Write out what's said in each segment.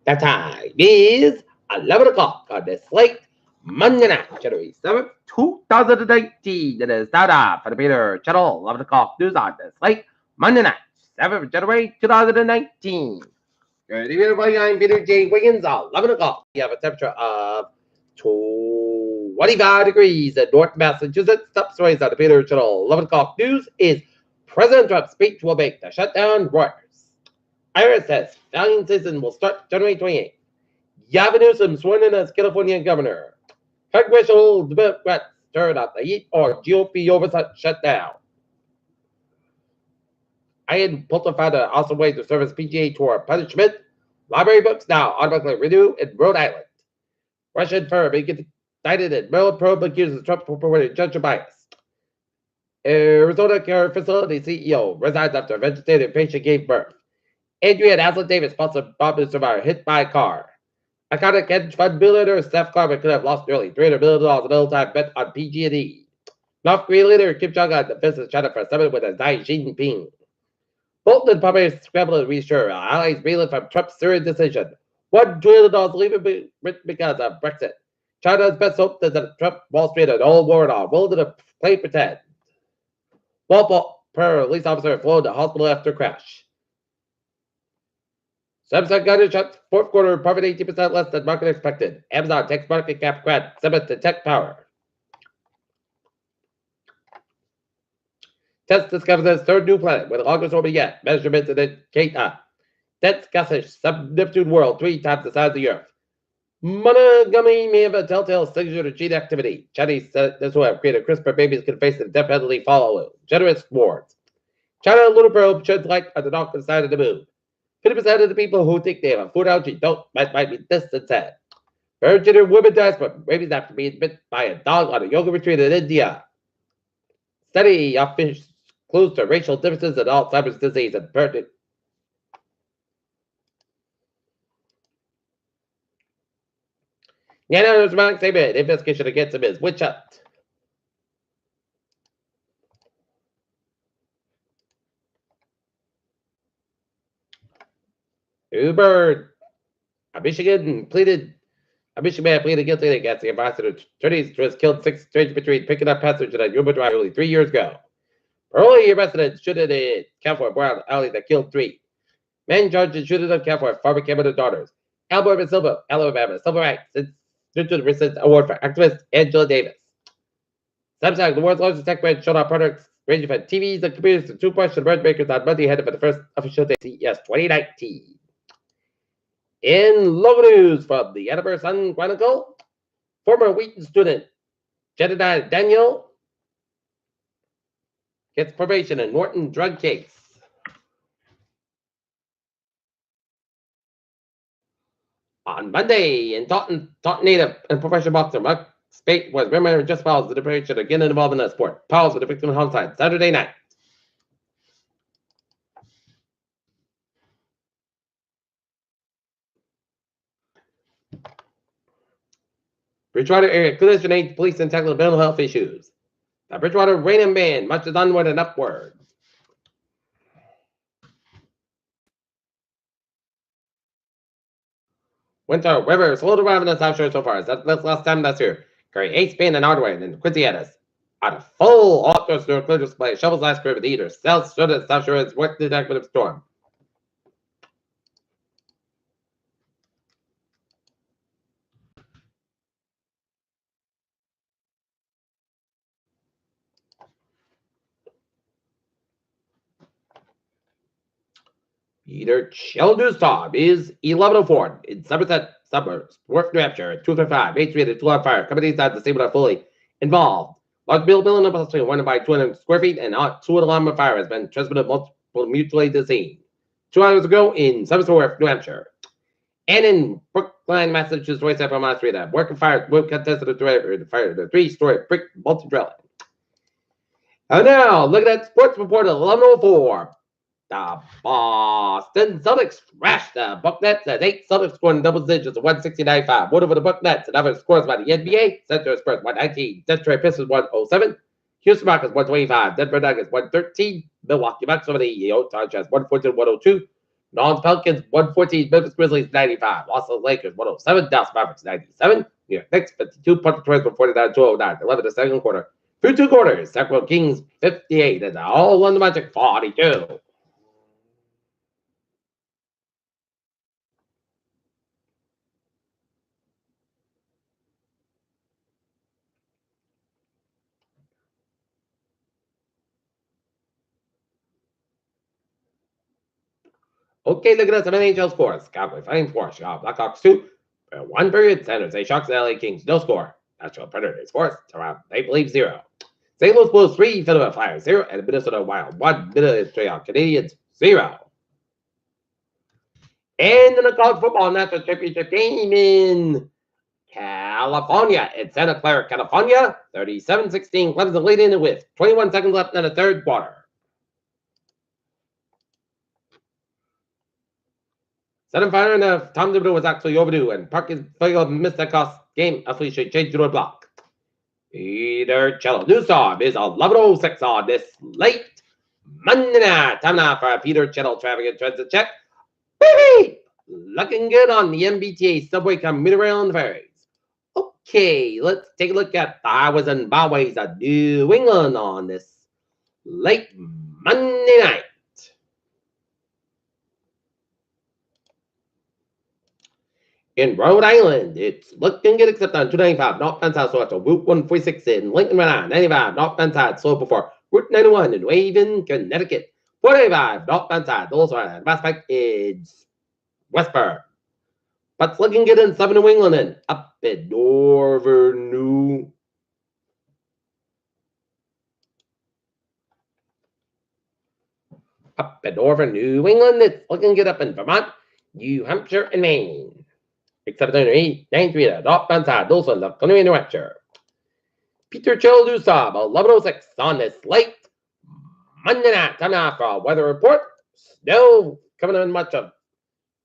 The time is 11 o'clock on this late Monday night, January 7th, 2019. It is time for the Peter Channel 11 o'clock news on this late Monday night, 7th January 2019. Good evening, everybody. I'm Peter J. Wiggins. 11 o'clock. We have a temperature of 25 degrees in North Massachusetts. Top stories on the Peter Channel 11 o'clock news is President Trump's speech will make the shutdown worse. Iris says founding season will start January 28th. Gavin Newsom sworn in as California governor. Congressional Democrats turn up the heat or GOP oversight shutdown. Ian Poulter found an awesome way to serve as PGA Tour punishment. Library books now automatically renew in Rhode Island. Russian firm indicted in Maryland probe accuses Trump for promoting judicial bias. Arizona Care Facility CEO resigns after a vegetative patient gave birth. Andrea and Aslan Davis sponsored bombing survivor hit by a car. Iconic hedge fund billionaire Steph Carter could have lost nearly $300 million in old-time bet on PG&E. North Korean leader Kim Jong-un visits China for a summit with Xi Jinping. Bolton and Pompeo scramble to reassure allies reeling from Trump's Syrian decision. $1 trillion leaving because of Brexit. China's best hope is that Trump, Wall Street, and all war are willing to play pretend. Walpole police officer flown to hospital after crash. Samsung guided shut fourth quarter profit 18% less than market expected. Amazon takes market cap grad, summit to tech power. Test discovers its third new planet with the longest orbit yet. Measurements indicate a dense gaseous sub-Neptune world 3 times the size of the Earth. Monogamy may have a telltale signature to gene activity. Chinese scientists who have created CRISPR babies can face the death penalty follow. Generous wards. China lunar probe sheds light on the dark side of the moon. 50% of the people who think they have a food allergy might be this and sad. Virgin women dies from rabies after being bit by a dog on a yoga retreat in India. Study of fish clues to racial differences in Alzheimer's disease and pertinent. Nano's dramatic statement. Investigation against him is witch hunt. Uber. A Michigan man pleaded guilty against the ambassador attorneys who has killed 6 strangers between picking up passengers at Uber driver nearly 3 years ago. Earlier residents shooting in California alley that killed 3. Men charged in shooting on California farmer Cameron daughters. Alabama Civil Rights Institute Award for activist Angela Davis. Samsung, the world's largest tech brand, showed off products ranging from TVs and computers to toothbrushes and bird makers on Monday ahead of the first official day CES 2019. In local news from the Edinburgh Sun Chronicle, former Wheaton student Jedediah Daniel gets probation in Norton drug case. On Monday, in Taunton native and professional boxer Mark Spate was remembered just files the deprivation again involved in the sport. Piles with the victim homicide Saturday night. Bridgewater area collision aid police and tackle mental health issues. The Bridgewater rain and band marches onward and upward. Winter River slow to arrive in the South Shore so far. That's last time last year. Carry 8 Spain and Hardware and Quincy Addis. On a full outdoor snow clear display, shovels last curve with eaters. South Shore is worth the active storm. Peter Chill News Time is 11:04 in Somerset suburbs, North New Hampshire, 235, Main Street, and 2 on fire. Companies that the same are fully involved. Large building approximately 1 by 200 square feet and 2 alarm of fire has been transmitted multiple mutually to the scene. 2 hours ago in Somerset, New Hampshire. And in Brookline, Massachusetts, 27 Mile Street, a working fire will contest the fire the 3-story brick multi-dwelling. And now, look at that sports report at 11:04. The Boston Celtics thrashed the Bucknets as 8 Celtics scored in double digits of 169.5. One over the Bucknets and other scores by the NBA. Central Spurs 119. Detroit Pistons 107. Houston Rockets 125. Denver Nuggets 113. Milwaukee Bucks over the Utah Jazz 114-102. Non-Pelicans 114, Memphis Grizzlies 95, Los Angeles Lakers 107, Dallas Mavericks 97, New York Knicks 52, Portland Trail Blazers 49, 209, 11 to second quarter. Through 2 quarters, Sacramento Kings 58, and all London Magic 42. Okay, looking at some NHL scores. Calgary Flames 4, Chicago Blackhawks 2. 1 period, San Jose Sharks and LA Kings no score. Nashville Predators 4, Toronto Maple Leafs 0. St. Louis Blues 3, Philadelphia Flyers 0, and Minnesota Wild 1, Montreal Canadiens 0. And in the college football national championship game in California, in Santa Clara, California, 37-16, Clemson leading with 21 seconds left in the third quarter. Semifinal enough. Tom Thibodeau was actually overdue, and Parkins missed that cost game. Actually, should change to a block. Peter Cello. New storm is 11:06 on this late Monday night. Time now for a Peter Cello traffic and transit check. Beep! Looking good on the MBTA subway commuter rail and ferries. Okay, let's take a look at the highways and byways of New England on this late Monday night. In Rhode Island, it's looking good except on 295 northbound side, so it's a Route 146 in Lincoln, Rhode Island, 95 northbound side, slow before Route 91 in Waven, Connecticut, 485 northbound side, those are Prospect is Westburg. But it's looking good in southern New England and up in northern New England, it's looking good up in Vermont, New Hampshire, and Maine. Except on 93 northbound side, those are left New Hampshire. Peter Childusa, 11:06 on this late Monday night. Time now for a weather report. Snow coming in much of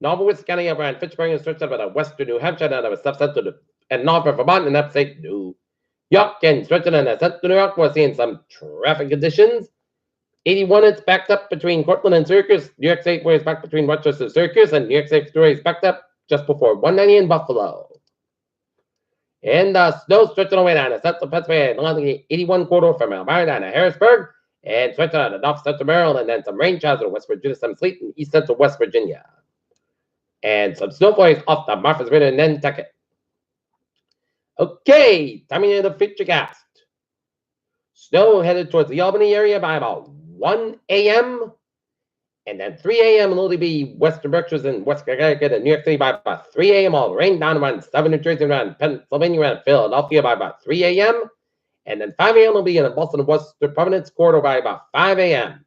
Northwest County around Fitchburg and stretched over to western New Hampshire and over stuff to the and north of Vermont and upstate New York and stretching in the central New York. We're seeing some traffic conditions. 81, it's backed up between Cortland and Syracuse. New York State where it's back between Rochester and Syracuse, and New York State where it's backed up just before 190 in Buffalo. And snow stretching away down the central Pennsylvania, along the 81 corridor from Elmira down to Harrisburg, and stretching out the north central Maryland, and then some rain showers in West Virginia, some sleet in east central West Virginia. And some snowflakes off the Martha's Vineyard and Nantucket. Okay, time of the feature cast. Snow headed towards the Albany area by about 1 a.m. And then 3 a.m. will only be Western Berkshires and West Connecticut and New York City by about 3 a.m. All rain down around southern New Jersey, around Pennsylvania, around Philadelphia by about 3 a.m. And then 5 a.m. will be in the Boston and Western Providence corridor by about 5 a.m.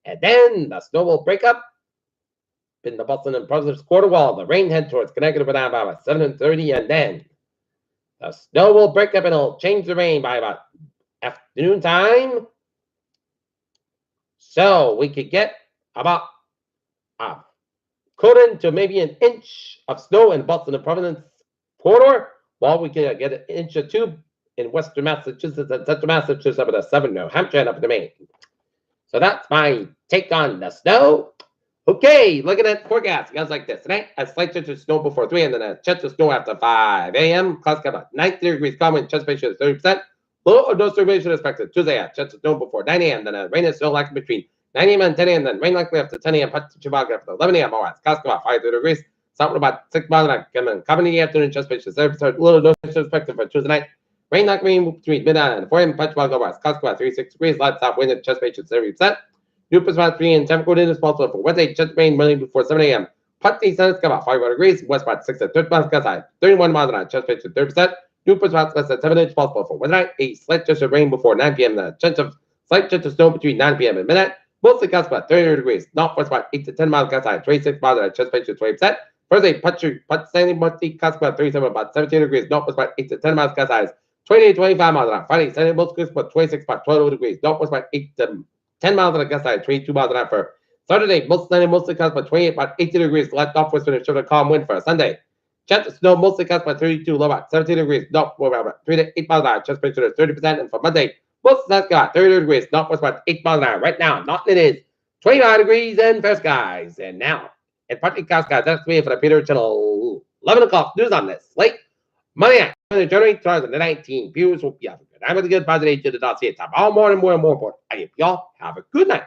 And then the snow will break up in the Boston and Providence corridor while the rain head towards Connecticut by about 7:30. And then the snow will break up and it'll change the rain by about afternoon time. So we could get about a quarter to maybe an inch of snow in Boston and Providence corridor, while we can get an inch or two in western Massachusetts and central Massachusetts up to southern New Hampshire and up to Maine. So that's my take on the snow. Okay, looking at forecast, guys like this. Tonight, a slight chance of snow before 3 and then a chance of snow after 5 a.m. Clouds got about 90 degrees calm and chance ratio is 30%. Low or no circulation expected. Tuesday, a chance of snow before 9 a.m. Then a rain and snow likely between 9 a.m. and 10 a.m. Then rain likely after 10 a.m. Hot to Chicago after 11 a.m. All right, Clouds about 5 degrees. South about 6 miles an hour. Coming in the afternoon, chance ratio is 30%. Little no expected for Tuesday night. Rain likely between midnight and 4 a.m. Hot Chicago west. Clouds about 36 degrees. Light south wind and chance ratio is 30%. New about 3 and 10 quarter is possible for Wednesday. Chance rain running before 7 a.m. Putney Sun about 5 degrees. West about 6 and 30 miles outside. 31 miles an hour. Chance ratio 30%. New spots less than 7 inches possible for Wednesday night. A slight chance of rain before 9 p.m. The chance of slight chance of snow between 9 p.m. and midnight. Mostly clouds about 30 degrees. Northwest about 8 to 10 miles outside. 26 miles an hour. Chance ratio 20%. Thursday, Putt Sandy Monty clouds about 37 about 17 degrees. Northwest about 8 to 10 miles outside. 20 to 25 miles an hour. Friday, Sunday, most clouds about 26 about 12 degrees. Northwest about 8 to 10 miles an hour outside. 22 miles an hour for Saturday. Mostly clouds about 28 about 80 degrees. Left northwest wind and show a calm wind for Sunday. Chance of snow mostly clouds by 32, low about 17 degrees, north about 3 to 8 miles an hour, chance pressure is 30%. And for Monday, most clouds got 30 degrees, northwest about 8 miles an hour. Right now, not it is 29 degrees and fair skies. And now, and partly clouds, skies. That's me for the Peter Channel 11 o'clock news on this late Monday night. January 2019. Viewers will be having a good. I'm going to get positive to the dot. See it. All more and more and more important. I hope y'all have a good night.